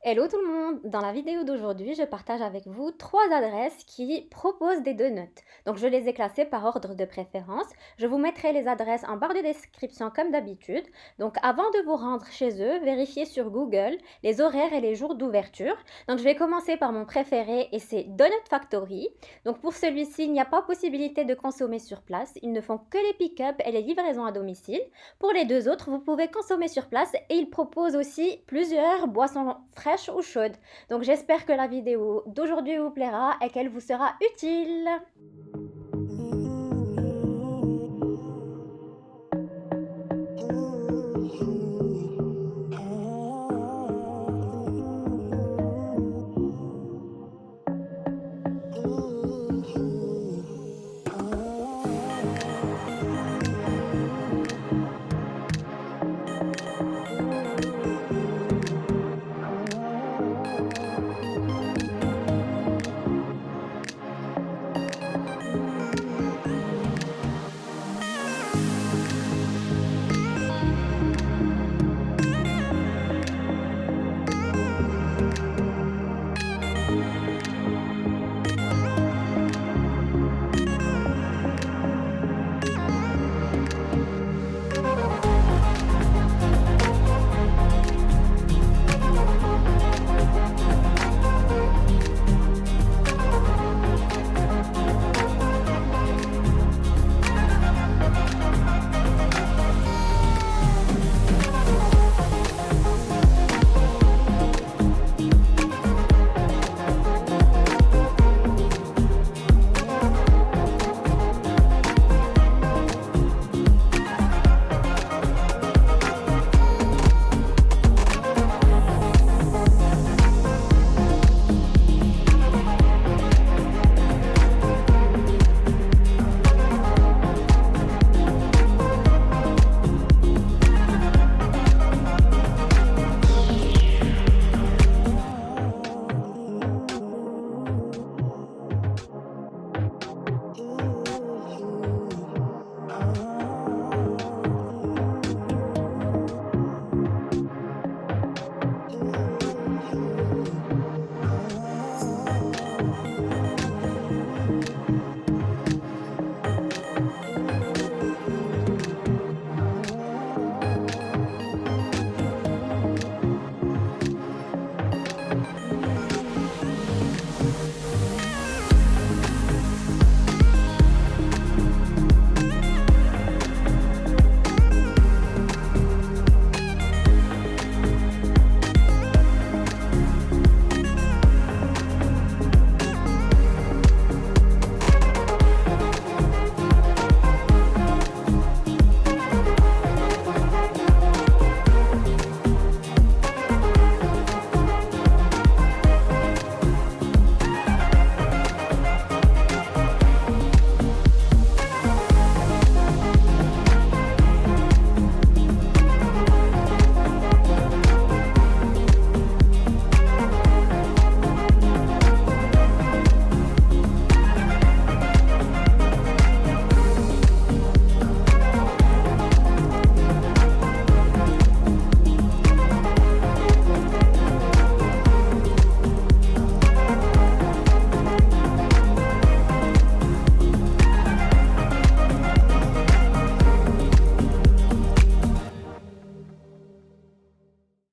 Hello tout le monde! Dans la vidéo d'aujourd'hui, je partage avec vous trois adresses qui proposent des donuts. Donc je les ai classées par ordre de préférence. Je vous mettrai les adresses en barre de description comme d'habitude. Donc avant de vous rendre chez eux, vérifiez sur Google les horaires et les jours d'ouverture. Donc je vais commencer par mon préféré et c'est Donut Factory. Donc pour celui-ci, il n'y a pas possibilité de consommer sur place. Ils ne font que les pick-up et les livraisons à domicile. Pour les deux autres, vous pouvez consommer sur place et ils proposent aussi plusieurs boissons fraîches ou chaudes. Donc j'espère que la vidéo d'aujourd'hui vous plaira et qu'elle vous sera utile.